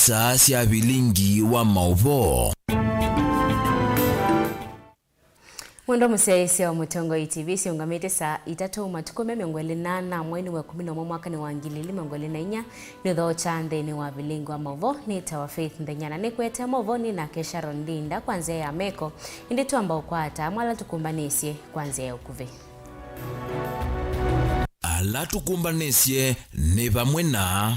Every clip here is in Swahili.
saa cia bilingi wa mauvo. Mwendo musesia wa Mutongo ITV siungamite saa 3 matuko 28 mwezi wa 11 mwaka ni wa 2024 ni tho chande ni wa bilingi wa mauvo ni tawa Faith Ndenyana ni kwete mauvo ni na Kesha Rondinda kwanzia ya meko indi tu ambao kwata mwala tukumbanisye kwanzia ya ukuve. Ala tukumbanisye ni pamwe na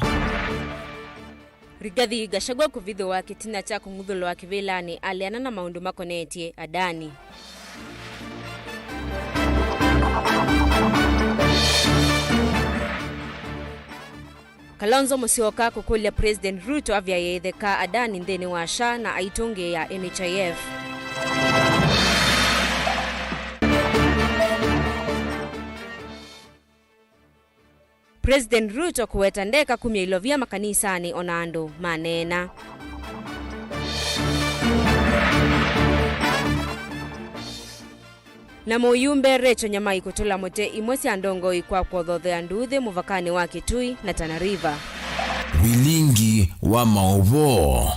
Rigathi Gachagua kuvitho wa kitina cha kung'uthulwa wa kivilani aliana na maundu makonetie adani. Kalonzo Musyoka kukulia President Ruto avya yetheka adani nthini wa SHA na aitunge ya NHIF. President Ruto kuweta ndeka kumya ilovia makanisani onando manena. Na muyumbe Recho Nyamai kutula mote imwesi andongo ikwa kwothodhe anduthi muvakani wa Kitui na Tana River. Bilingi wa mauvo.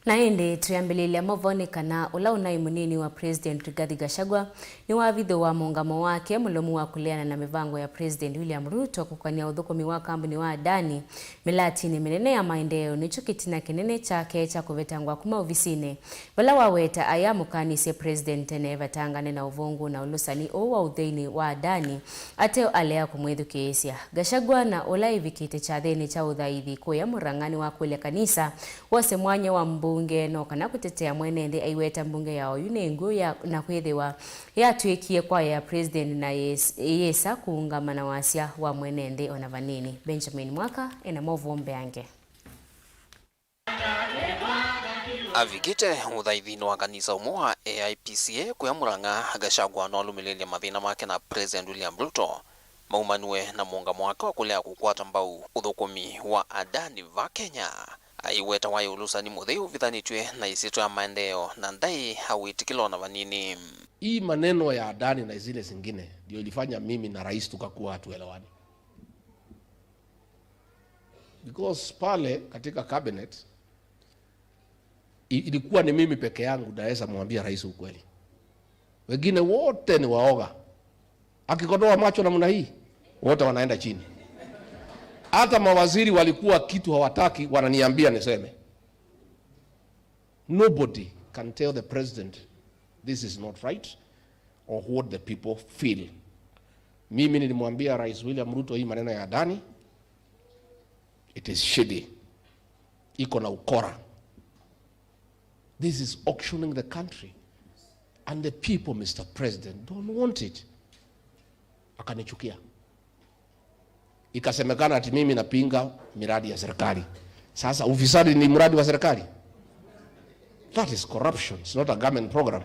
Na indi tuyambililia mavoni kana ula unai munini wa President Rigathi Gachagua ni wavitho wa muungamo wake mulomu wa kuleana na mivango ya President William Ruto kukwania uthukumi wa kambuni wa adani milatini minene ya maendeleo nicho kitina kinene chake cha kuvetangwa kuma ofisini vala waweta ayamukanisye President nevatangane na uvungu na ulusani wa utheini wa adani ateo alea kumwithukiisya. Gachagua na ula ivikite cha thini cha uthaithi kuya murangani wa kulia kanisa wase mwanya wa mbunge no kana kutetea mwenende aiweta mbunge yao yunengu ya na kwithiwa yatwikie kwa ya President na yesa kuungamana wasia wa mwenende ona vanini. Benjamin Mwaka ena movombe yange. Avikite uthaithino wa kanisa umwe wa AIPCA kuya muranga Gachagua no alumilelia mathina make na President William Ruto maumanue na muungamo wake wa kulea kukwata mbau uthukumi wa adani va Kenya. Aiweta wa ulusani mutheu vithanitwe na isito ya maendeleo na ndai hawitikilo na vanini. Hii maneno ya adani na zile zingine ndio ilifanya mimi na rais tukakuwa hatuelewani. Because pale katika cabinet ilikuwa ni mimi peke yangu naweza mwambia rais ukweli. Wengine wote ni waoga. Akikodoa macho namna hii wote wanaenda chini. Hata mawaziri walikuwa kitu hawataki wananiambia niseme. Nobody can tell the president this is not right or what the people feel. Mimi nilimwambia Rais William Ruto hii maneno ya adani it is shady. Iko na ukora. This is auctioning the country and the people, Mr. President, don't want it. Akanichukia. Ikasemekana ati mimi napinga miradi ya serikali. Sasa ufisadi ni mradi wa serikali? That is corruption. It's not a government program.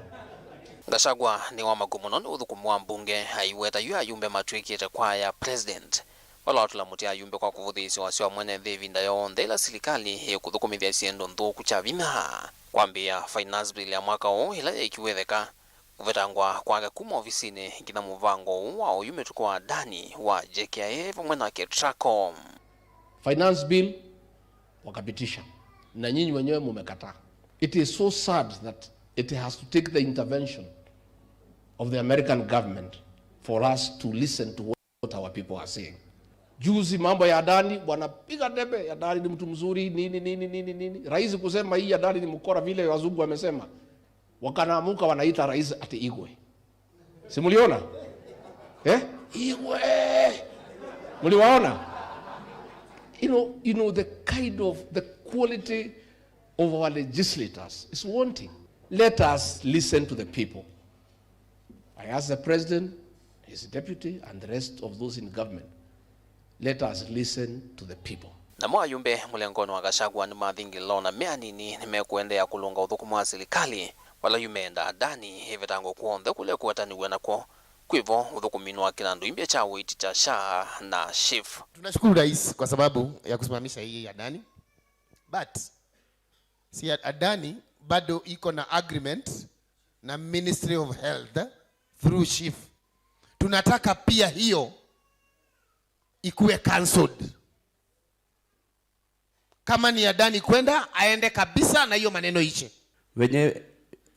Gachagua ni wa magumu no uthukumu wa mbunge aiweta yu ayumbe matwikite kwa ya President. Wala watula mutia ayumbe kwa kuvuthisi wasio mwene David Yoonde ila serikali ya kuthukumithia siendo nthuku cha vina. Kwambia finance bill ya mwaka huu ila ikiwetheka kuvetangwa kwake kuma ofisini kina muvango wao yumetukua adani wa JKIA vamwe na Ketracom. Finance bill wakapitisha na nyinyi wenyewe mumekataa. It is so sad that it has to take the intervention of the American government for us to listen to what our people are saying. Juzi mambo ya adani wanapiga debe ya adani ni mtu mzuri nini. Rais kusema hii adani ni mkora vile wazungu wamesema. Wakanaamuka wanaita rais ati Igwe. Si muliona? Igwe. Muliwaona? You know the kind of the quality of our legislators is wanting. Let us listen to the people. I ask the president, his deputy and the rest of those in government. Let us listen to the people. Na mwayumbe mulengono wa Gachagua ni mathingilo na meanini nimekuendea kulunga uthukumu wa serikali wala yumeenda adani hivetango kuonthe kule kuwataniwe nako kwivo uthukuminu wa kinandu imbia cha witi cha SHA na SHIF. Tunashukuru rais kwa sababu ya kusimamisha hii adani, but si adani bado iko na agreement na Ministry of Health through SHIF. Tunataka pia hiyo ikuwe cancelled. Kama ni Adani kwenda, aende kabisa na hiyo maneno ishe. Wenye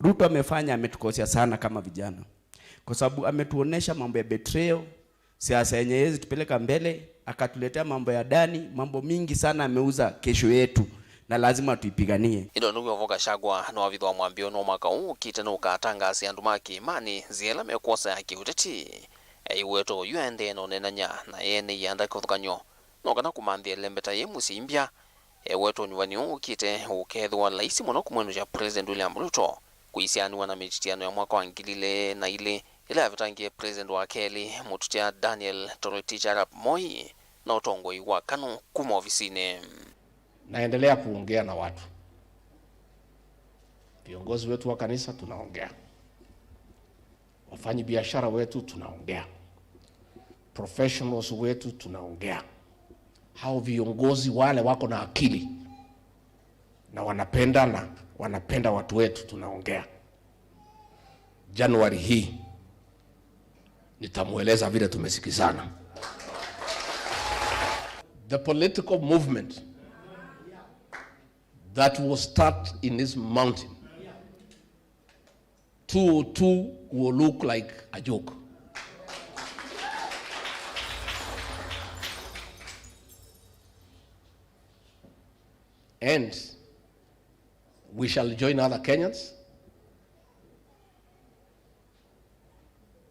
Ruto amefanya ametukosea sana kama vijana. Kwa sababu ametuonesha mambo ya betrayal, siasa yenye yezi tupeleka mbele, akatuletea mambo ya Adani, mambo mingi sana ameuza kesho yetu na lazima tuipiganie. Indo ndugu Voka Shagwa na wavitho wa mwambio no mwaka huu kitano ukatangasi andu maki imani ziela mekosa ya kiuteti. Iweto yuende no nenanya na yene yanda kuthukanyo. No kana kumanthia lembeta ye musimbia. Iweto nyuwani ukite ukethwa laisi muno kumwenu ja President William Ruto kuisianiwa na mechitiano ya mwaka wa ngilile na ile avitangie President wa Keli mututia Daniel Toroitich Arap Moi na utongoi wa KANU kuma ofisini. Naendelea kuongea na watu. Viongozi wetu wa kanisa tunaongea. Wafanyi biashara wetu tunaongea. Professionals wetu tunaongea. Hao viongozi wale wako na akili na wanapenda watu wetu tunaongea. Januari hii nitamueleza vile tumesikizana. The political movement that will start in this mountain, 202 will look like a joke. And we shall join other Kenyans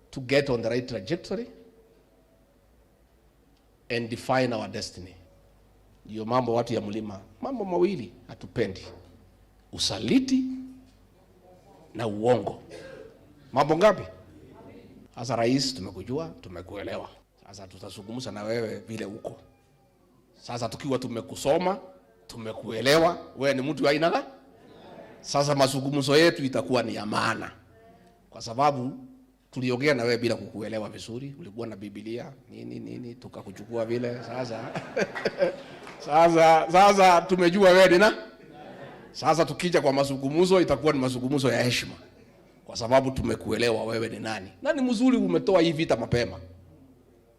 to get on the right trajectory and define our destiny. Ndiyo mambo watu ya mlima, mambo mawili hatupendi: usaliti na uongo. Mambo ngapi? Sasa rais, tumekujua, tumekuelewa. Sasa tutazungumza na wewe vile uko. Sasa tukiwa tumekusoma, tumekuelewa, wewe ni mtu wa aina gani? Sasa mazungumzo yetu itakuwa ni ya maana. Kwa sababu tuliongea na wewe bila kukuelewa vizuri, ulikuwa na Biblia nini tukakuchukua vile. Sasa tumejua wewe ni. Sasa tukija kwa mazungumzo itakuwa ni mazungumzo ya heshima, kwa sababu tumekuelewa wewe ni nani. Na ni mzuri umetoa hii vita mapema,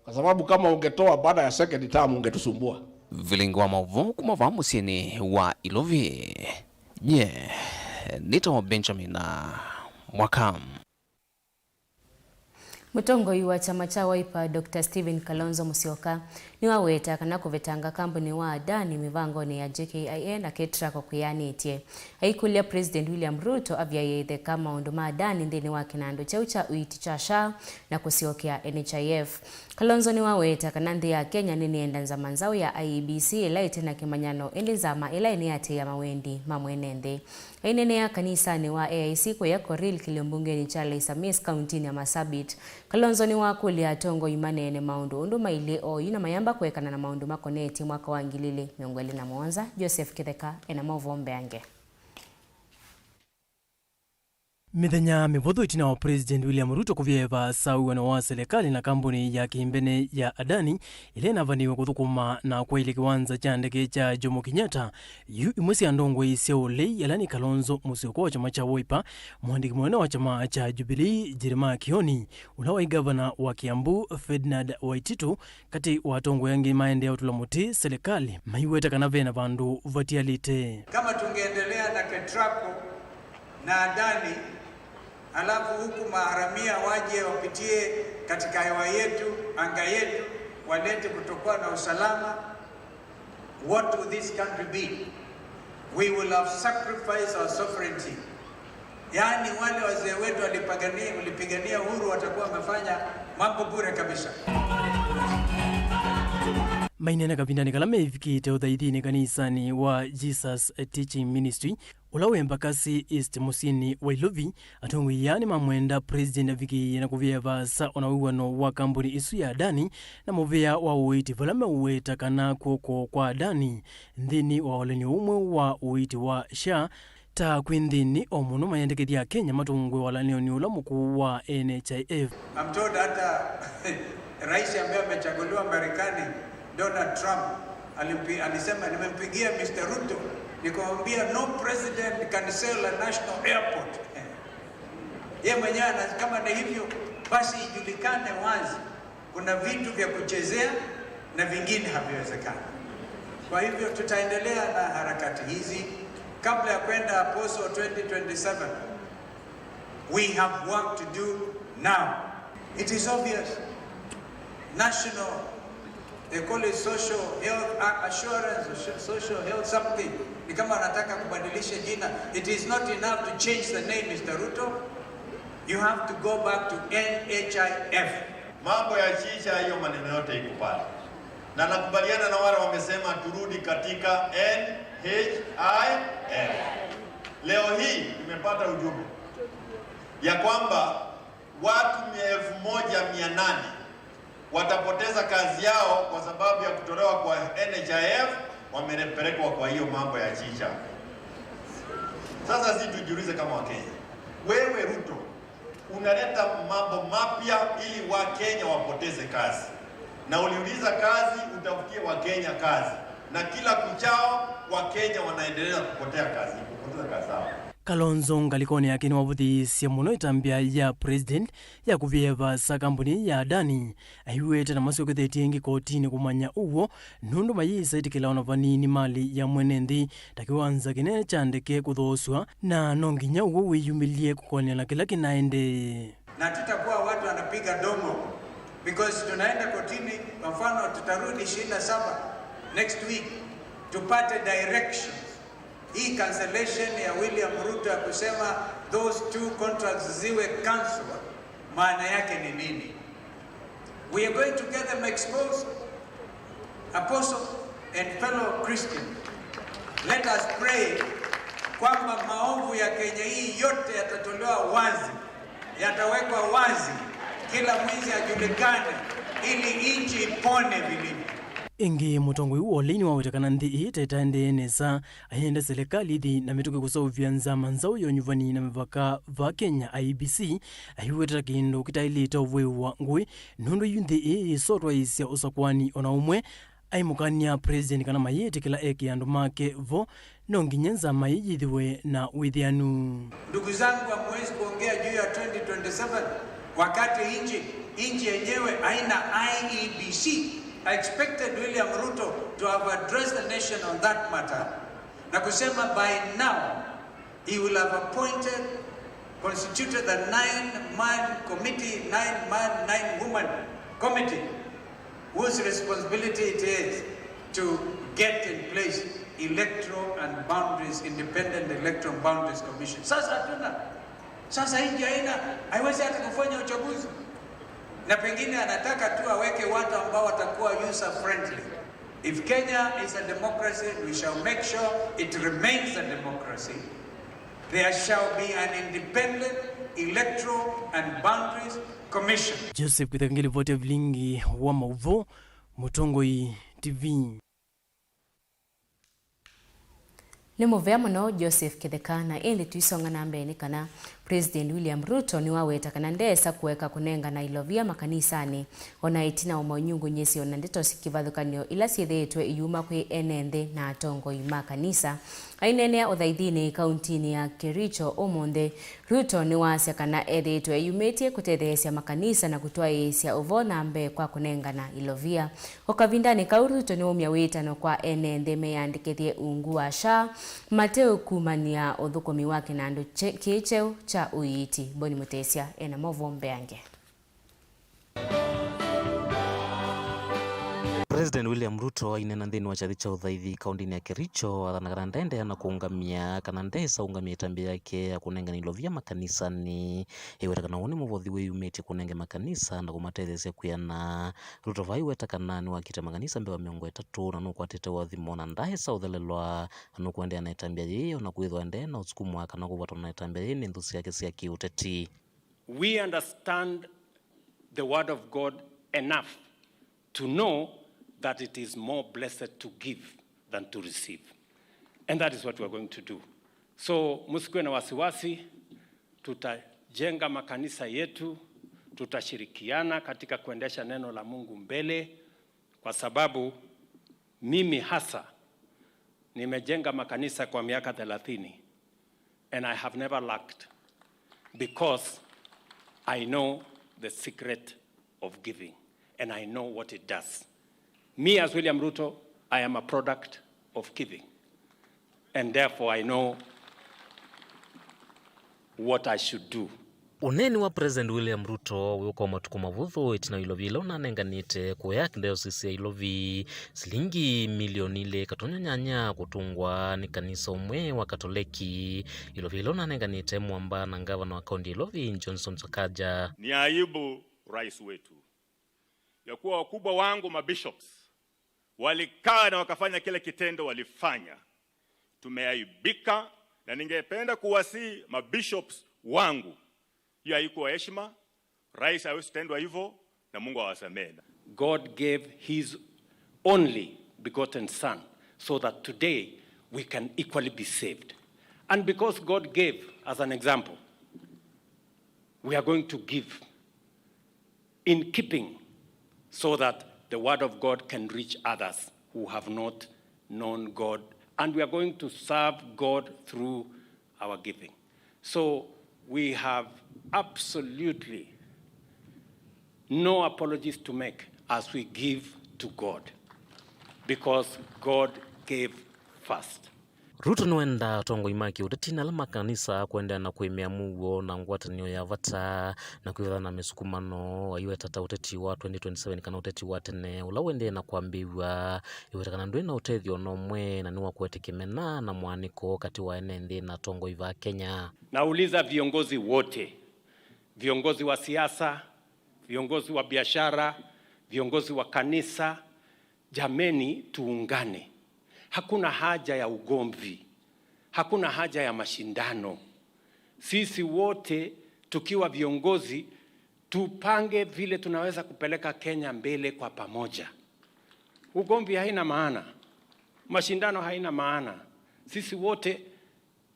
kwa sababu kama ungetoa baada ya second term ungetusumbua. Vilingwa mavu kumava musini wa Ilovi. Nito Benjamin na Mwakam. Mutongoi wa chama cha Wiper Dr. Stephen Kalonzo Musyoka ni waweta kana kuvetanga kampuni wa Adani mivangoni ya JKIA na Ketra kwa kuyanitie. Haikulia President William Ruto avyaithe kama undu ma Adani ndini wa kinando chaucha uiti cha SHA na kusiokea NHIF. Kalonzo ni waweta kana ndi ya Kenya nini endanza manzao ya IEBC ilaite na kimanyano endizama ilaini yate ya mawendi mamwenende. Ainene ya kanisa ni wa AIC kwa yako real kiliombungeni Charles Samis County ya Masabit. Kalonzo ni wakuli atongo imanene maundu undu maile o ina mayamba kuwekana na maundu makoneti mwaka wa ngilili miongweli na mwonza. Joseph Kitheka ena mavombe ange. Mithenya mivuthu itina wa President William Ruto kuvyeva sauano wa serikali na kampuni ya kimbene ya Adani ile navaniwe kuthukuma na kwa ile kiwanza cha ndege cha Jomo Kenyatta yu imwesi andongo ise ole yalani Kalonzo Musyoka wa chama cha Wiper mwandiki mwene wa chama cha Jubilee Jeremiah Kioni ulawa gavana wa Kiambu Ferdinand Waititu kati watongo yangi maendeleo tulamuti serikali maiweta kanave na vandu vatialite. Kama tungeendelea na Ketraco na Adani alafu huku maharamia waje wapitie katika hewa yetu, anga yetu, walete kutokuwa na usalama, what will this country be? We will have sacrificed our sovereignty. Yani wale wazee wetu walipigania uhuru watakuwa wamefanya mambo bure kabisa. Mainena kapindani kalame ifikite uthaithini kanisani wa Jesus Teaching Ministry ulawe mbakasi East Musini wa Ilovi atongo yani mamwenda President Viki na kuvyeva sa onawiwano wa kampuni isu ya Adani na movea wa uiti valame uweta kana kuoko kwa Adani ndini wa waleni umwe wa uiti wa SHA ta kwindini omuno mayendeketi ya Kenya matungwe walani ni ulamuku wa NHIF. I'm told hata rais ambaye amechaguliwa Marekani Donald Trump alisema nimempigia Mr. Ruto nikamwambia no president can sell a national airport. Yeye mwenyewe kama ni hivyo basi ijulikane wazi kuna vitu vya kuchezea na vingine haviwezekani. Kwa hivyo tutaendelea na harakati hizi kabla ya kwenda Apostle 2027. We have work to do now. It is obvious. National, they call it social health assurance, social health something. Ni kama wanataka kubadilisha jina. It is not enough to change the name, Mr. Ruto. You have to go back to NHIF. Mambo ya chicha, hiyo maneno yote iko pale. Na nakubaliana na wale wamesema turudi katika NHIF. Leo hii nimepata ujumbe ya kwamba watu 1,800 watapoteza kazi yao kwa sababu ya kutolewa kwa NHIF, wamepelekwa kwa hiyo mambo ya chicha. Sasa sisi tujiulize kama Wakenya. Wewe Ruto unaleta mambo mapya ili Wakenya wapoteze kazi. Na uliuliza kazi utafutie Wakenya kazi. Na kila kuchao Wakenya wanaendelea kupoteza kazi zao. Kalonzo ngalikoni yake ni wavuthiisye muno itambia ya president ya kuvyeva sa kambuni ya Adani aiwete na masio kethetie ngi kotini kumanya uwo nundu mayisa itikila vanini mali ya mwene nthi takiwanza kinene chandeke kuthoswa na nonginya uwo wiyumilie kukonia na kila kinaende. Na tutakuwa watu wanapiga domo because tunaenda kotini. Kwa mfano tutarudi 27 next week tupate directions. Hii cancellation ya William Ruto ya kusema those 2 contracts ziwe cancelled, maana yake ni nini? We are going to get them exposed. Apostle and fellow Christians, let us pray kwamba maovu ya Kenya hii yote yatatolewa wazi, yatawekwa wazi, kila mwizi ajulikane, ili nchi ipone vilivyo. Ingi mutongwe uolini wawetekana nthi ite itaende nesa ayende serikali ithi na mituke kusauvya nzama nzao yonyuvani na mivaka va Kenya IBC aiwetera kindu kitailita uvewa ngui nundu yunthi isotwa isya usakwani ona umwe aimukania president kana mayetikila eki andu make vo nonginya nzama yithiwe na withianu. Ndugu zangu, hamwezi kuongea juu ya 2027 wakati nchi yenyewe haina IEBC. I expected William Ruto to have addressed the nation on that matter. Na kusema by now he will have constituted the 9-man committee, 9-man, 9-woman committee, whose responsibility it is to get in place electoral and boundaries, independent electoral boundaries commission. Sasa hii haiwezi hata kufanya uchaguzi. Na pengine anataka tu aweke watu ambao watakuwa user friendly. If Kenya is a democracy, we shall make sure it remains a democracy. There shall be an independent electoral and boundaries commission. Joseph Kuthangeli vote vilingi wa mauvo Mutongoi TV. Ni muvea muno Joseph Kithekana ili tuisonga na mbele kana President William Ruto ni waweta kana ndesa kuweka kunenga na ilovia makanisani ona itina umanyungu nyesi ona ndeto sikivathukanio ila siethetwe iyuma kwi enende na atongo ima kanisa ainenea uthaithini kauntini ya Kericho umunthe. Ruto ni wasya kana ethetwe yumetie kutetheesya makanisa na kutwaisya uvona mbe kwa kunenga na ilovia okavindani kau. Ruto ni umya witano kwa enende meyandikithie ungu wa SHA Mateo kumania uthukumi wake na andu kicheu cha uiti. Boni Mutesia ena movombe yange. President William Ruto inena nthini wa chathi cha uthaithi kaundini ya Kericho athanagana ndende na kuungamia kana ndesa ungamia itambi yake ya kunenga nilovia makanisani iwetakana woni muvothi wiyumitie kunenge makanisa na kumatethesya kuyana. Ruto vai wetakana ni wakite makanisa mbewa 30 na nukwatite wathimo na ndesa uthelelwa nukuendea na itambia yiyo na kwithwa ndee na usukumwa kana kuvatwa na itambia yiyo ni nthusi yake cia kiuteti. We understand the word of God enough to know that it is more blessed to give than to receive. And that is what we are going to do. So, musikwe na wasiwasi, tutajenga makanisa yetu, tutashirikiana katika kuendesha neno la Mungu mbele, kwa sababu mimi hasa nimejenga makanisa kwa miaka 30 and I have never lacked because I know the secret of giving and I know what it does. Me as William Ruto, I am a product of giving. And therefore I know what I should do. Uneni wa President William Ruto wiko matuko mavuthu itina ilovi ila unanenganite kuya kindayosisi ya ilovi silingi milioni ile katonyanyanya kutungwa ni kanisa umwe wa Katoliki. Ilovi ila unanenganite mwamba na gavana wa kaunti ilovi Johnson Sakaja. Ni aibu rais wetu ya kuwa wakubwa wangu mabishops walikaa na wakafanya kile kitendo walifanya. Tumeaibika na ningependa kuwasihi mabishops wangu hiyo haikuwa heshima, rais hawezi tendwa hivyo na Mungu awasamehe. God gave his only begotten son so that today we can equally be saved. And because God gave as an example, we are going to give in keeping so that the word of God can reach others who have not known God. And we are going to serve God through our giving. So we have absolutely no apologies to make as we give to God, because God gave first. Ruto nwenda tongo imaki utetina la makanisa kuenda na kuimea mugo na ngwatanio ya vata na kuiva na mesukumano wa iwe tata uteti wa 2027 kana uteti wa tene ula wende na kuambiwa iwe takana ndwe na utethio no mwe na niwa kuetekemena na mwaniko kati wa enende na tongo iva Kenya. Nauliza viongozi wote, viongozi wa siasa, viongozi wa biashara, viongozi wa kanisa, jameni tuungane. Hakuna haja ya ugomvi. Hakuna haja ya mashindano. Sisi wote tukiwa viongozi tupange vile tunaweza kupeleka Kenya mbele kwa pamoja. Ugomvi haina maana. Mashindano haina maana. Sisi wote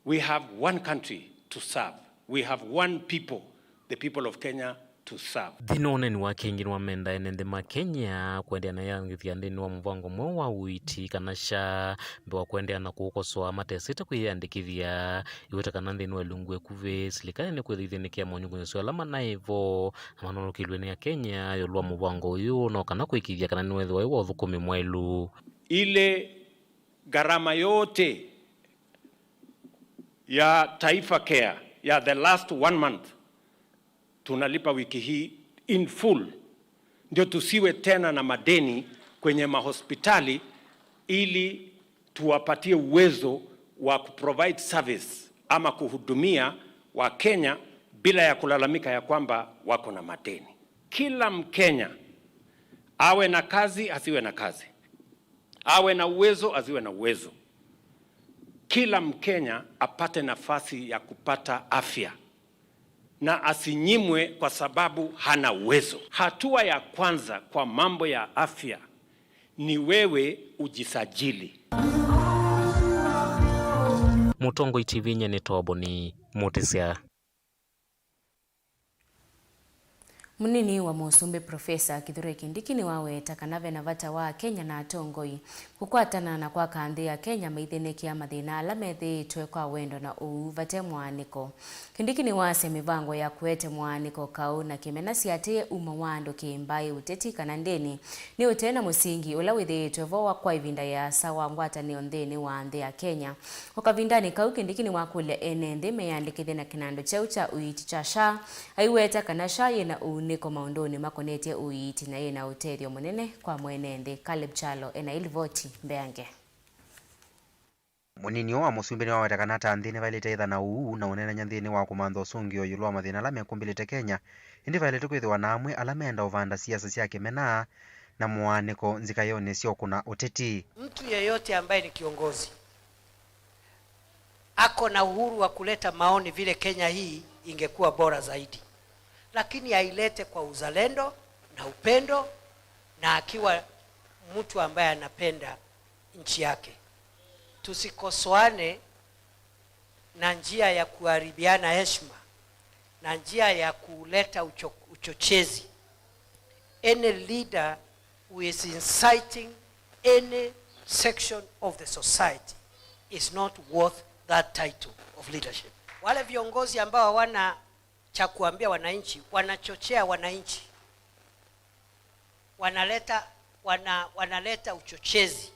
we have one country to serve. We have one people, the people of Kenya, to serve. Dhinone ni wakengini wa menda enende ma Kenya kuendea na yangithia ndini wa mvango mwa wa uiti kanasha mbewa kuendea na kukosoa matesita kuiandikithia iweta kanandini wa lungwe kuve silikani ni kuithithini kia monyungu nyesio alama na evo amanono kilweni ya Kenya yolua mvango uyu na wakana kuikithia kanani wethi wa iwa uthukumi mwailu. Ile gharama yote ya Taifa Care ya the last 1 month tunalipa wiki hii in full, ndio tusiwe tena na madeni kwenye mahospitali, ili tuwapatie uwezo wa kuprovide service ama kuhudumia wa Kenya bila ya kulalamika ya kwamba wako na madeni. Kila Mkenya awe na kazi asiwe na kazi, awe na uwezo asiwe na uwezo, kila Mkenya apate nafasi ya kupata afya na asinyimwe kwa sababu hana uwezo. Hatua ya kwanza kwa mambo ya afya ni wewe ujisajili. Mutongo ITV nye tobo ni Mutisia. Munini wa Musumbi Profesa Kithure Kindiki ni waweta kanave na vata wa Kenya na atongoi kukwatana na kwa kandi ya Kenya maithinekia mathina ala methitwe kwa wendo na uvate mwaniko. Kindiki ni wase mivango ya kuete mwaniko kau na kimena siatie uma wando kimbai uteti kana ndeni ni utena musingi ula withitwe voa kwa ivinda ya sawa ngwatanio nthini wa nthi ya Kenya. Ukavindani kau Kindiki ni wakule enende meyandikithia na kinando cheu cha uiti cha SHA aiweta kana SHA yena niko maundoni makonetie uiti na yena utethio munene kwa mwenende. Caleb Chalo ena ilivoti mbeange. Munini wa Musumbi ni waweta kanata nthini vailite itha na uu na unena nyanthini wa kumantho sungio yulwa mathina ala mekumbilite Kenya indi vailite kwithiwa na amwe ala menda uvanda siasa cia kimena na mwaniko nzikayone sio kuna uteti. Mtu yeyote ambaye ni kiongozi ako na uhuru wa kuleta maoni vile Kenya hii ingekuwa bora zaidi, lakini ailete kwa uzalendo na upendo na akiwa mtu ambaye anapenda nchi yake. Tusikosoane na njia ya kuharibiana heshima na njia ya kuleta uchochezi. Any leader who is inciting any section of the society is not worth that title of leadership. Wale viongozi ambao hawana cha kuambia wananchi, wanachochea wananchi, wanaleta uchochezi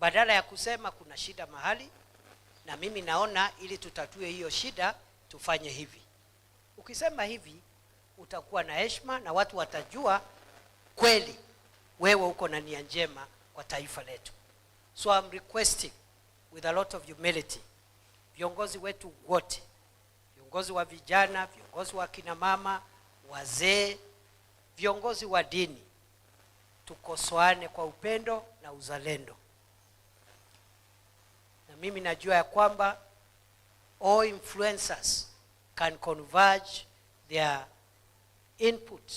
badala ya kusema kuna shida mahali na mimi naona ili tutatue hiyo shida tufanye hivi. Ukisema hivi utakuwa na heshima na watu watajua kweli wewe uko na nia njema kwa taifa letu. So I'm requesting with a lot of humility, viongozi wetu wote, viongozi wa vijana, viongozi wa kina mama, wazee, viongozi wa dini, tukosoane kwa upendo na uzalendo. Na mimi najua ya kwamba all influencers can converge their input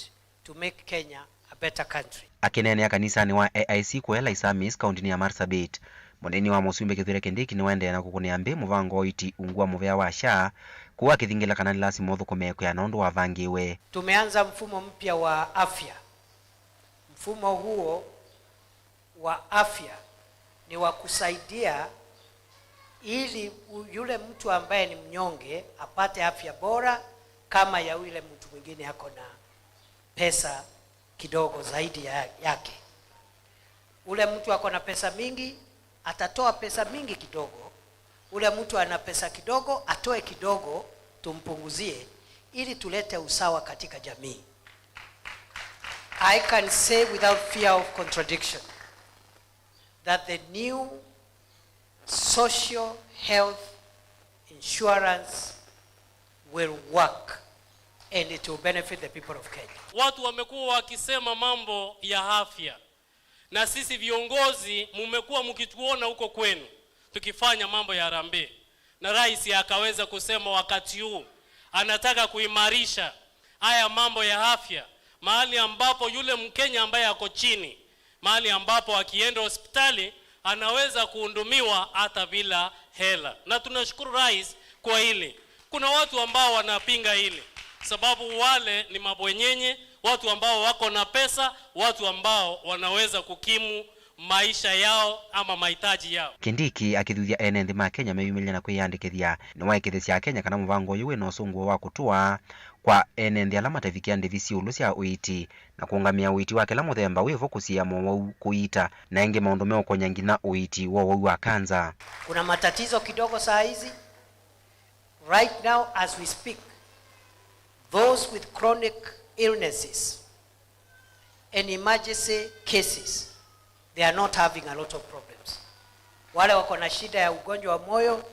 to make Kenya a better country. Akinene kanisani wa AIC kwela Isamis kaunti ya Marsabit, muneni wa Musumbe Kithure Kindiki ni wende na kukuniambe muvango iti ungwa muvea wa sha kuwa kithingila kanali lasi motho kumeko ya nondo wa vangiwe. Tumeanza mfumo mpya wa afya. Mfumo huo wa afya ni wa kusaidia ili yule mtu ambaye ni mnyonge apate afya bora kama ya yule mtu mwingine yako na pesa kidogo zaidi yake. Ule mtu ako na pesa mingi atatoa pesa mingi kidogo, ule mtu ana pesa kidogo atoe kidogo, tumpunguzie ili tulete usawa katika jamii. I can say without fear of contradiction that the new social health insurance will work and it will benefit the people of Kenya. Watu wamekuwa wakisema mambo ya afya, na sisi viongozi mmekuwa mkituona huko kwenu tukifanya mambo ya harambee, na rais akaweza kusema wakati huu anataka kuimarisha haya mambo ya afya, mahali ambapo yule Mkenya ambaye ako chini, mahali ambapo akienda hospitali anaweza kuhudumiwa hata bila hela. Na tunashukuru rais kwa hili. Kuna watu ambao wanapinga hili sababu wale ni mabwenyenye, watu ambao wako na pesa, watu ambao wanaweza kukimu maisha yao ama mahitaji yao. Kindiki akithuthia ene nthi ma Kenya meyumilia na kwiyandikithia ni waikithia Kenya kana muvango yuwe no sunguo wa kutua kwa ene nthi ala matavikia ndivi ciulu cia uiti na kuungamia uiti wa kila muthemba wivo kusia mo kuita na ingi maundu meokonya ngina uiti wo wa kanza. Kuna matatizo kidogo saa hizi. Right now as we speak, those with chronic illnesses and emergency cases, they are not having a lot of problems. Wale wako na shida ya ugonjwa wa moyo,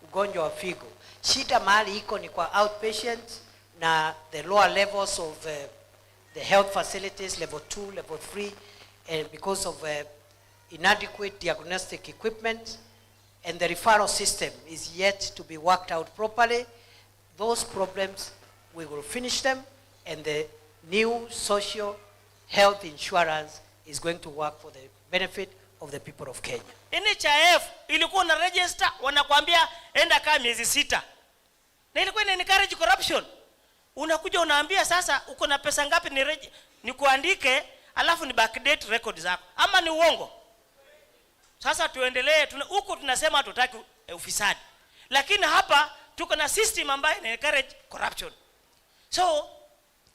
ugonjwa wa figo, shida mahali iko ni kwa outpatient na the lower levels of the health facilities, level 2, level 3, and because of inadequate diagnostic equipment, and the referral system is yet to be worked out properly. Those problems, we will finish them, and the new social health insurance is going to work for the benefit of the people of Kenya. NHIF ilikuwa na register, wanakuambia enda kama miezi 6. Na ilikuwa ina encourage corruption. Unakuja unaambia sasa uko na pesa ngapi ni kuandike, alafu ni backdate records zako. Ama ni uongo? Sasa tuendelee, huko tunasema tutaki ufisadi. Lakini hapa tuko na system ambayo ina encourage corruption. So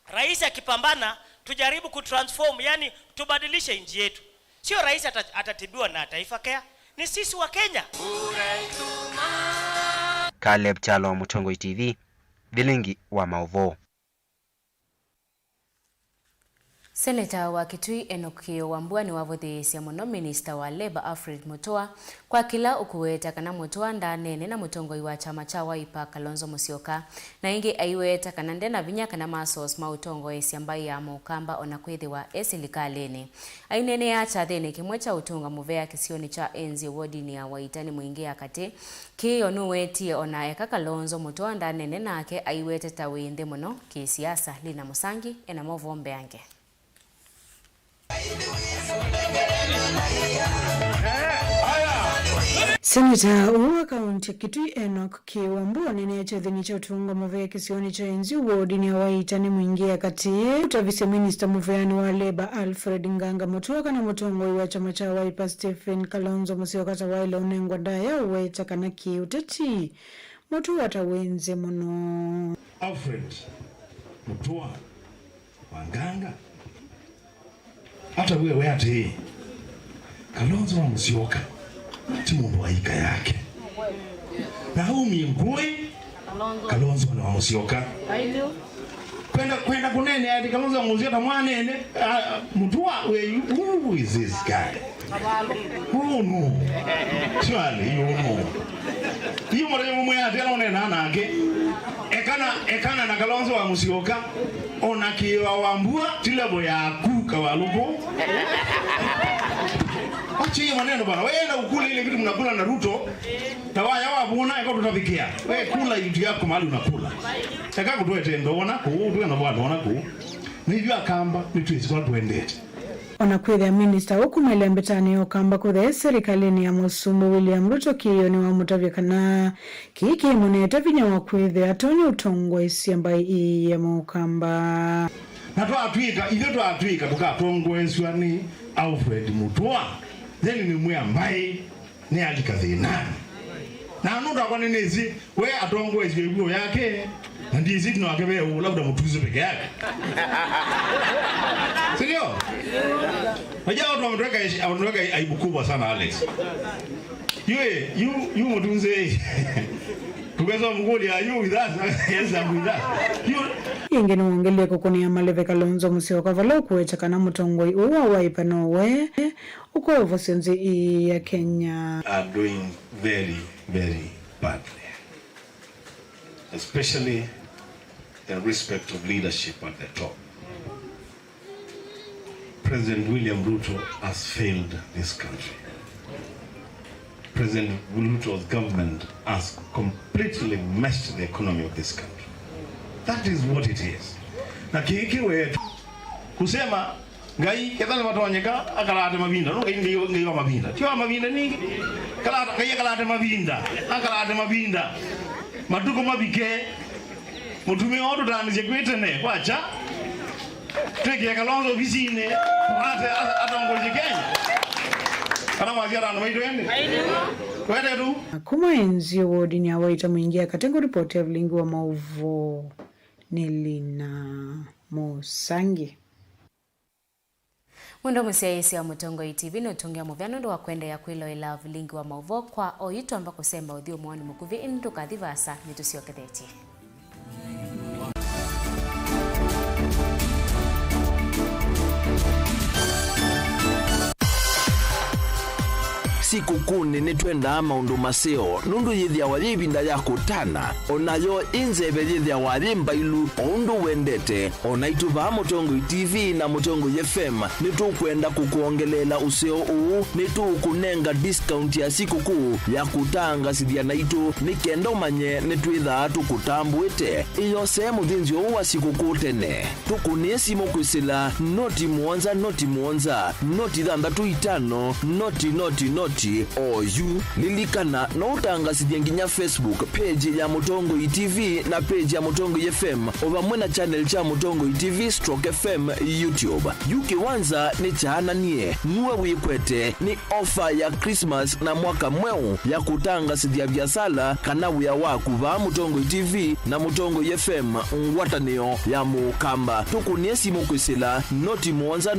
rais akipambana tujaribu kutransform, yani tubadilishe nchi yetu. Sio rais atatibiwa na Taifa Care, ni sisi wa Kenya. Caleb Chalo, Mutongo TV, Bilingi wa Maovo. Seneta wa Kitui Enoch Wambua ni wavuthiisya muno Minister wa Labour Alfred Mutua kwa kila ukuweta kana Mutua ndanene na mutongoi wa chama cha Wiper Kalonzo Musyoka na ingi aiweta kana ndena vinya kana masos mautongo esi ambaye ya mukamba ona kwithiwa esilikalini ainene ya chathini kimwe cha utunga muvea kisioni cha enzi wodini ya Waitani mwingi akati kiyo nuwetie ona eka Kalonzo Mutua ndanene nake aiwete tawinde muno kisiasa. Lina Musangi ena movombe yange. Seneta wa kaunti ya Kitui Enoch Wambua nene chathini cha utunga muvea kisioni cha enzi wodini ya Waitani mwingi akati utavise Minister muveani wa Labour Alfred Nganga Mutua kana mutongoi wa chama cha Wiper Stephen Kalonzo Musyoka tawaila unengwa daya uweta kana kiuteti Mutua tawenze muno. Alfred Mutua Wanganga hata wewe ati Kalonzo Musyoka ti mundu wa ika yake na huu mingui Kalonzo na Musyoka kwenda kunene ati Kalonzo na Musyoka mwanene mutua who is this guy? Oh no. Surely you know. You mwana mwe ati anaonena nake ekana na Kalonzo wa Musyoka ona kiwa wambua tilebo ya kuka waluko. Achi maneno bana wewe ukule ile vitu mnakula na Ruto na waya wabuna eko tutafikia wewe kula vitu yako mahali unakula taka kutoete ndona kuudwe na bwana ona ku nivyo akamba nitwisi kwa tuendete ona kwithia minister wokumele mbetani okamba kuthe serikalini ya Musumu William Ruto kiyoni wa mutavya kana kiki munete vinya wa kwithia atonye utongwa isi ambaye ya mukamba na twatwika tukatongweswa ni Alfred Mutua then ni mwe ambaye ni alikathina na nuda kwa nezi we atongweswa hivyo yake na ndizi tunawakebe labda mutuzi peke yake Sindio? Wajia watu wametweka aibu kubwa sana Alex. You mutunze tukeza mgoli ya you with us. Yes, I'm with us. Inge nuongelia kukuni ya maleve Kalonzo Musyoka valo kuwecha kana mutongoi uwa waipa nowe uko uvosenzi ya Kenya are doing very, very badly. Especially in respect of leadership at the top. President William Ruto has failed this country. President Ruto's government has completely messed the economy of this country. That is what it is. Na kiki wetu kusema ngai kedale watonyeka akalate mabinda no ngai wa mabinda tio mabinda ni kalate mabinda akalate mabinda matuko mabike mutume odo tanije kwetene kwacha teke Kalonzo visine atongoje Kenya kana mwazira na maitwende kwete tu kuma enzi wodi ya waita mwingia katengo report ya vlingi wa mauvo Nelina Musangi Mundo musiaisi ya Mutongo TV nutungia muvyano ndo wakwenda ya kwilo ila vlingi wa mauvo kwa oyito ambako semba udhio mwani mukuvi indu kadhivasa nitusio kadeti. Siku kune netwenda maundu maseo nundu yithia walibinda yako tana onayo inzebe yithia walimba ilu ondu wendete onaituva Mutongo TV na Mutongo FM nitukwenda kukuongelela useo uu nitukunenga discount ya siku kuu ya kutanga sidia naitu nikendo manye nitwitha tukutambuite iyo sehemu thinzi uwa siku kuu tene tukuniesi mokwisila noti muonza noti thandatu itano noti oyu lilikana no utangasithia nginya Facebook page ya Mutongo TV na page ya Mutongo FM ovamwe na channel cha Mutongo TV /FM YouTube. Yuki wanza ni chaananie nuwe wikwete ni offer ya Christmas na mwaka mweu ya kutangasithia biasala kana wia waku va Mutongo TV na Mutongo FM ngwatanio ya mukamba tukuniesi mukwisila noti muonza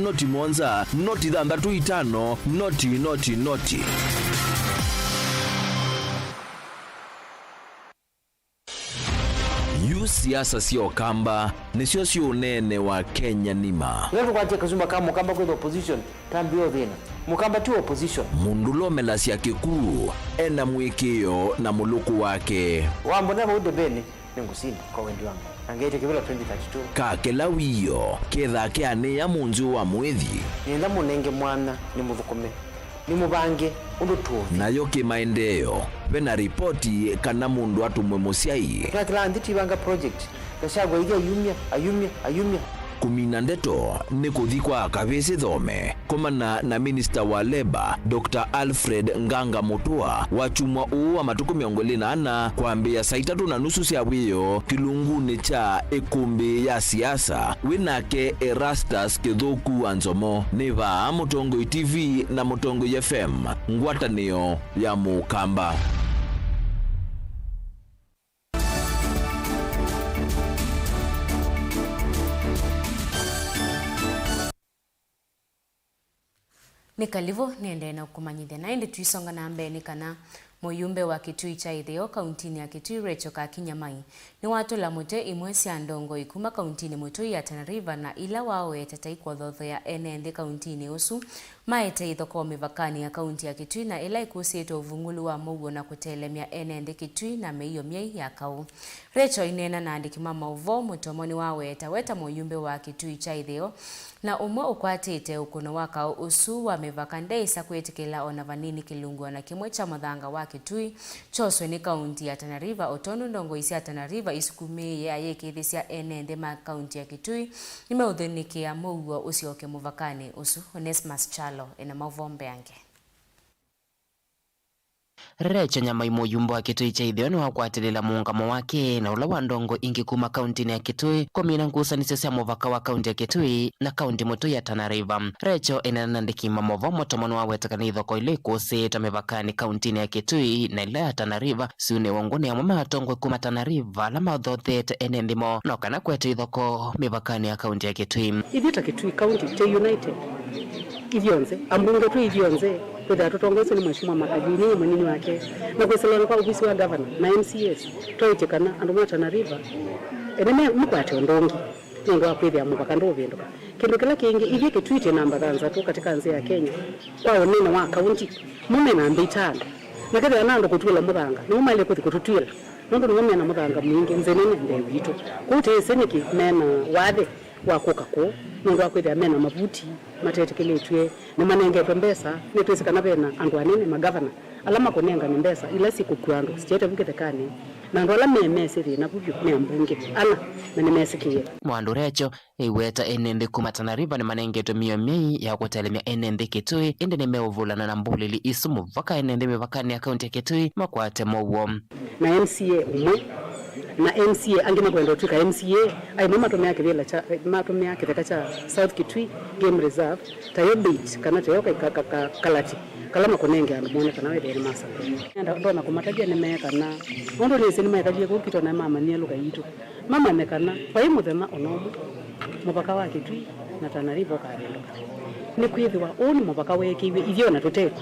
noti thandatu itano noti siasa sio kamba nisio sio unene wa Kenya nima wewe kwaje kuzumba kama mukamba kwa opposition tambio vina mukamba tu opposition mundulo melasia kikuu ena mwikio na muluku wake wambona bude bene ningusinda kwa wendi wangu angete kibela 2032 kakela wiyo ketha keane ya munzu wa mwethi nenda munenge mwana ni muthukume ni mubange undu tu nayo kimaendeleo bena ripoti kana mundu atumwe musiai kila nditi banga project kashagwa iga ayumia kumina ndeto ni kuthikwa kabisi thome komana na minister wa Labor Dr. Alfred Nganga Mutua wachumwa uwa matuku 24 kwambia saa 3:30 cia wiyo kilunguni cha ikumbi ya siasa winake Erastus Kithuku Anzomo ni va Mutongo TV na Mutongo FM ngwatanio ya mukamba. Nikalivo niende na kumanyithia na indi tuisonga na mbeni kana muyumbe wa Kitui cha Itheo kauntini ya Kitui Rachel Kakinyamai ni watu la mute imwe cia ndongo ikuma kauntini Mutui ya Tana River na ila wao yetetai kwa thotho ya enende kauntini usu maete ithoko mivakani ya kaunti ya Kitui na ila ikusitwo uvungulu wa muguo na kutelemia enende Kitui na meiyo miei ya kau. Rachel inena na andiki mama uvo mutomoni wa weta muyumbe wa Kitui cha Itheo na umwe ukwatite ukuno wakao usu wa mivakande isa kwetikila ona vanini kilungu na kimwe cha muthanga wa Kitui choswe ni kaunti ya Tana River otono ndongo isi ya Tana River isukumie ya yekithisia enende ma kaunti ya Kitui nimeuthinikia muguo usioke muvakani usu. Onesmus Chalo ina mavombe yange. Rachel Nyamai muyumbe wa Kitui cha Itheo ni wakwatilila muungamo wake na ula wa ndongo ingi kuma kaunti ya Kitui kumina ngusanisyo cia muvaka wa kaunti ya Kitui na kaunti Mutui ya Tana River. Rachel inena ndikima movo mutomoni wa wetakani ithoko ile kusita mivakani kaunti ya Kitui na ila ya Tana River siune wongoni ya mume watongwe kuma Tana River la mathothete enendimo na kana kwete ithoko mivakani ya kaunti ya Kitui. Ithita Kitui County cha United ithionze ambunge tu ithionze kwa tutongeze ni mheshimiwa Makajini mwenini wake na kuselana kwa ofisi wa governor na MCS toitekana anduma Tana River eneme mkwate ndongi ndo akwithia mupaka ndo vinduka kindu kila kingi ithie Kitui namba thanza tu katika nzi ya Kenya kwa unene wa county mume na mbitanda na kada nando kutula muthanga no mali kututwira ndo mume na muthanga mwingi nzenene nde witu kuti seneki mena wade wa kokako ndo akwithia mena mabuti matetekeletwe na manengetwe mbesa netwesekana bena andu anene magavana alama konenga ni mbesa ila siku kwando sichete vuketekani na ndo ala memesiri na kubyo membunge ala na nimesikie mwandu Rachel iweta enende kuma Tana River ni manengetwe miyo miei ya kutelemia enende Kitui indi nimeuvulana na mbulili isu muvaka enende mivakani ya kaunti ya Kitui makwate mowo na MCA umwe na MCA angina kwenda tuka MCA ai mama to yake vile cha mato yake takacha South Kitui Game Reserve tayo beach kana tayo kalati kalama konenge andu mwana kana wede masa ndo na kumatagia nimeka na ndo ni sinema yakajia kukito na mama ni luka yitu mama nekana kwa hiyo muthema onomu mupaka wa Kitui na Tana River karendoka ni kwithiwa oni mupaka wekiwe ithio na tuteko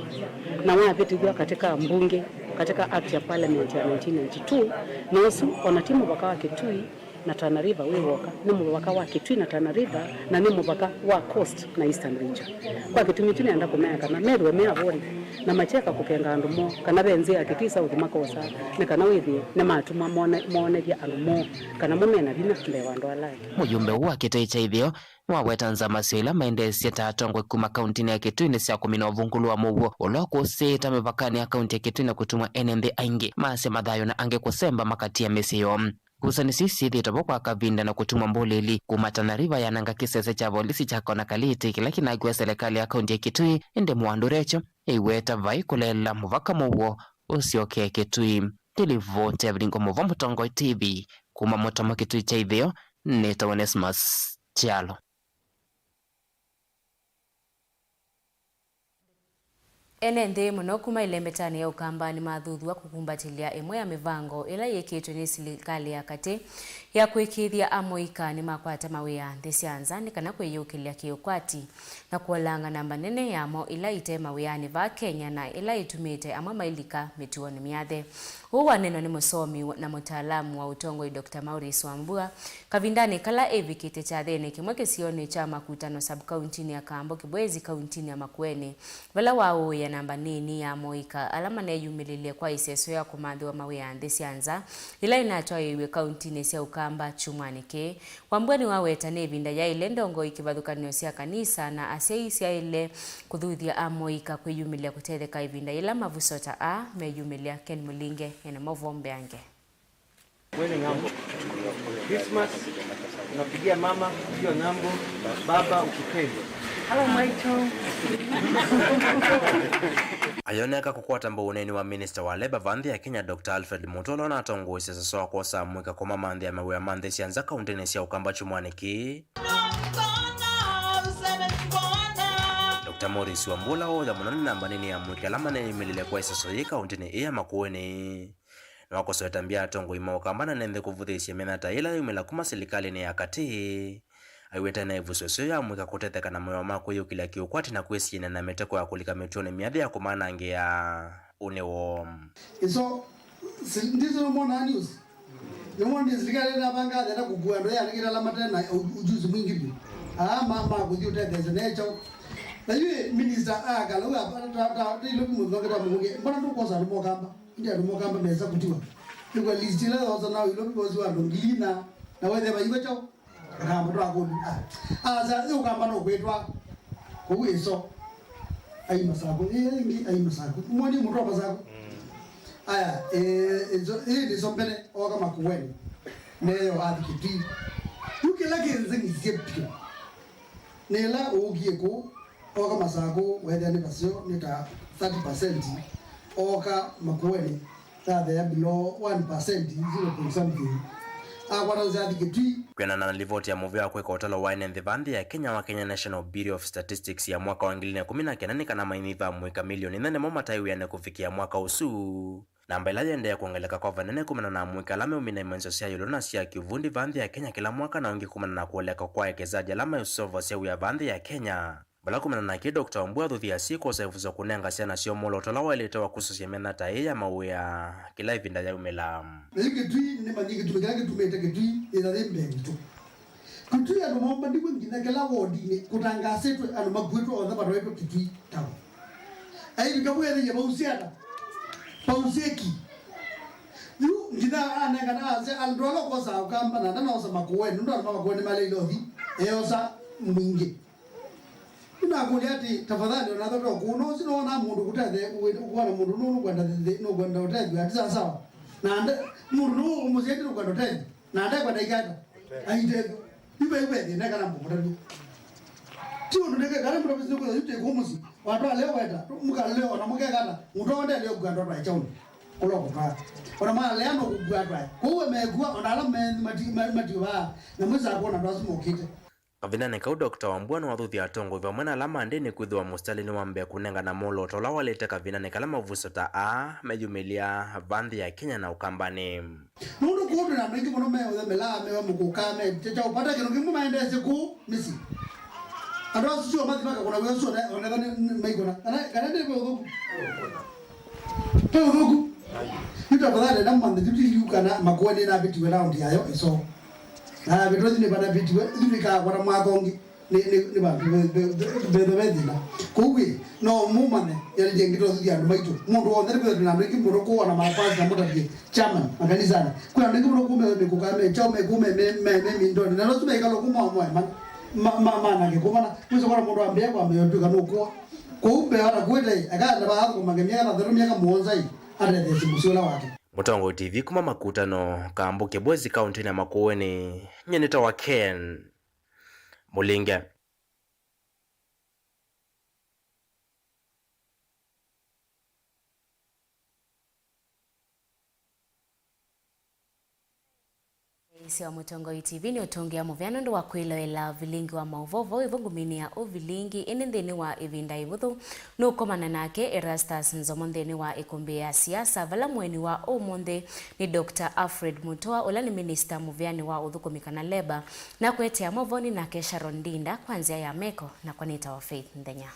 na wapitithwa katika mbunge katika act ya parliament ya 1992 nosu ona timu mupaka wa Kitui na Tana River wiwoka ni mupaka wa Kitui na Tana River na ni mupaka wa coast na eastern region kwa Kitui tine anda kumeka na medwe meavori na macheka kukenga andu mo kana benze ya Kitui South makosa ne kana withi ne matuma monegia andu mo kana mumena bina lewa ndo alai mujumbe wa Kitui cha Itheo wawetanza masila maendesi tatongwe kuma kaunti ya Kitui ni cia kumina uvungulu wa muguo ulo kusita mivakani ya kaunti ya Kitui na kutumwa enende aingi mase mathayo na ange kusemba makati ya mesiyo kusanisi thitabo kwa kavinda na kutumwa mbulili kuma Tana River yananga kisese cha polisi cha kona kaliti kila kinagwe serikali ya kaunti ya Kitui inde mwandu Rachel iweta vai kulela muvaka muguo usioke Kitui tilivote abringo muvo Mutongo TV kuma Mutoma Kitui cha Itheo nita Onesmus Chalo. Enende muno kuma ilembetani ya ukamba ni mathuthua kukumbatilia imwe ya mivango ila yekitwe ni serikali ya kati ya kwikithia amoika ni makwata mawia ndisianza ni kana kwiyukilia kiukwati na kuolanga namba nene yamo ila ite mawiani va Kenya na ila itumite amwe mailika mituoni miathe. Huwa neno ni musomi na mutaalamu wa utongo Dr. Maurice Wambua kavindani kala evikite cha thene kimwe kisioni cha makutano sub-county ya Kambo Kibwezi kaunti ya Makueni vala wao ya namba nini ya moika alama na yumililie kwa iseso ya kumandhi wa mawia ndisianza ila inatoa iwe kaunti cia ukamba chumwanike Wambua ni waweta nevinda ya ile ndongo ikivadhukanio cia kanisa na asei cia ile kuthuthia amoika kwiyumilia kutetheka ivinda ila mavusota a meyumilia Ken Mulinge ena mavombe yange. Mwene ngambo Christmas unapigia mama hiyo ngambo baba ukipenda. Hello Michael. Ayoneka kukwata mbuneni wa minister wa Labour Vandhi ya Kenya Dr. Alfred Mutolo na atongoise sasa kwa saa mweka kwa mamandhi ya mawe ya mandhi sianza kaunti cia ukamba chumwaniki. Dr. Maurice Wambua oya munani namba nini ya mweke alama na imelile kwa sasa hii kaunti ya Makueni. Na wakosoetambia atongo ima ukambana nende kuvudhisha menata ila yumela kuma serikali ni ya kati. aiweta na ivusoso ya mwika kutetheka na moyo mako yukila kiukwati na kwesiene na meteko ya kulika metone miadhi ya kumana ange ya unewo. So ndizo mwana news yomoni zikale na banga da kugua ndo ya ngira lamata na ujuzi mwingi bi mama kujuta there's an nature na yeye minister kalo hapa ilo mudhongera munge mbona tukosa rumokamba ndia rumokamba meza kutiwa kwa list ile zote na ilo bozi wa ndongina na wewe bayiwe chao kama ndo akoni za yo kamba no kwetwa kuwiso ai masako ai masako mwani mtu masako aya ni sombele oga makuweni neyo adikiti ukilage nzingi zepio nela ogieko oga masako whether ni basio nita 30% oga makuweni that they below 1% 0 something akwaranza adikiti kwena na livoti ya movia kweka utalo wine and the band ya Kenya wa Kenya National Bureau of Statistics ya mwaka wa 2019 kana mainiva mweka milioni 4 moma tayu ya kufikia mwaka usu na mbela yende ya kuangeleka kwa vanene kumana na mwika lame umina imenso siya yulona siya kivundi vandi ya Kenya kila mwaka na ungi kumana na kuoleka kwa ekezaji alama yusovo siya uya vandi ya Kenya. Bala kumana na ki Dr. Mbua dhuthi ya siko sa ifuzo kunenga siya na siyo molo tolawa ilitoa kususi mena tae ya mauya kila ivinda ya umela. Na yuke tui ni manjiki tumekilake tumeteke tui idadembe mtu. Kutui ya numomba ndibu ngina kila wodi ni kutanga setu anu magwetu wa dhaba wetu kitui tawa. Ayi bikabu ya dhiye mausiata. Pauseki yu ngida ananga na se aldoga kosa ukamba na ndana osa makuweni ndo alama makuweni male ilothi eosa mwingi ina kuliati tafadhali unataka kuno sino na mundu kutathe kuona mundu no kwenda no kwenda utadhi ati sawa na ande mundu no umuzeti kwenda utadhi na ande kwenda ikata aite ibe ni kana mundu tio ndeke kana mundu bizi ko yute kumusi watu leo weta mukaleo na mukekana mutonde leo kwenda kwa chauno kulo kwa ona mala leo no kugwa kuwe megua ona matiwa na mwiza kuona ndo asimokite Kavinane kau Dr. Wambua na wathuthi atongo vya mwena lama ndeni kwithwa mustali ni wambe kunenga na molo tola walete kavinane kalama vuso ta mejumilia vandi ya Kenya na ukambani. Nundu kuhudu na mriki mwenye mela mewa mkukame checha upata kino kimu maendese ku misi. Adwa sisi wa mathi maka kuna wewe sio onekane maikona. Kana ndio udhuku. Kwa udhuku. Ita badala na mande tuti yukana makwani na bitu round yayo so. Na bitu ni bana bitu ndika kwa magongi ni ba bedina. Kuwi no mumane yale jengito zidi andu maitu. Mundu wothe bitu na mriki muroko wana mapazi na mutatie chairman makanizana. Kwa ndiki muroko mekukame chaume kume mindoni. Na losu mekalo kumwa mama na kikumana mwizo kwa mundu ambia kwa meyotuka nokwa kumbe hata kwete akanda baadhi kumagemia na dharumia kama muonzai hata desi musula wake. Mutongo TV kuma makutano kambuke Bwezi County na Makueni nyeneta wa Ken Mulinga. Isi wa Mutongo TV ni utongia muvyano ndo wa kwilawela vilingi wa mauvovo ivungumini ya uvilingi ini nthini wa ivinda ivuthu nukomana nake Erastus Nzomo nthini wa ikumbi ya siasa vala mweni wa umuthi ni Dr. Alfred Mutua ula ni minister muvyani wa uthukumika na leba na kwetea movoni nake Sharon Dinda kwanzia ya Meko na kwanita wa Faith Ndenya.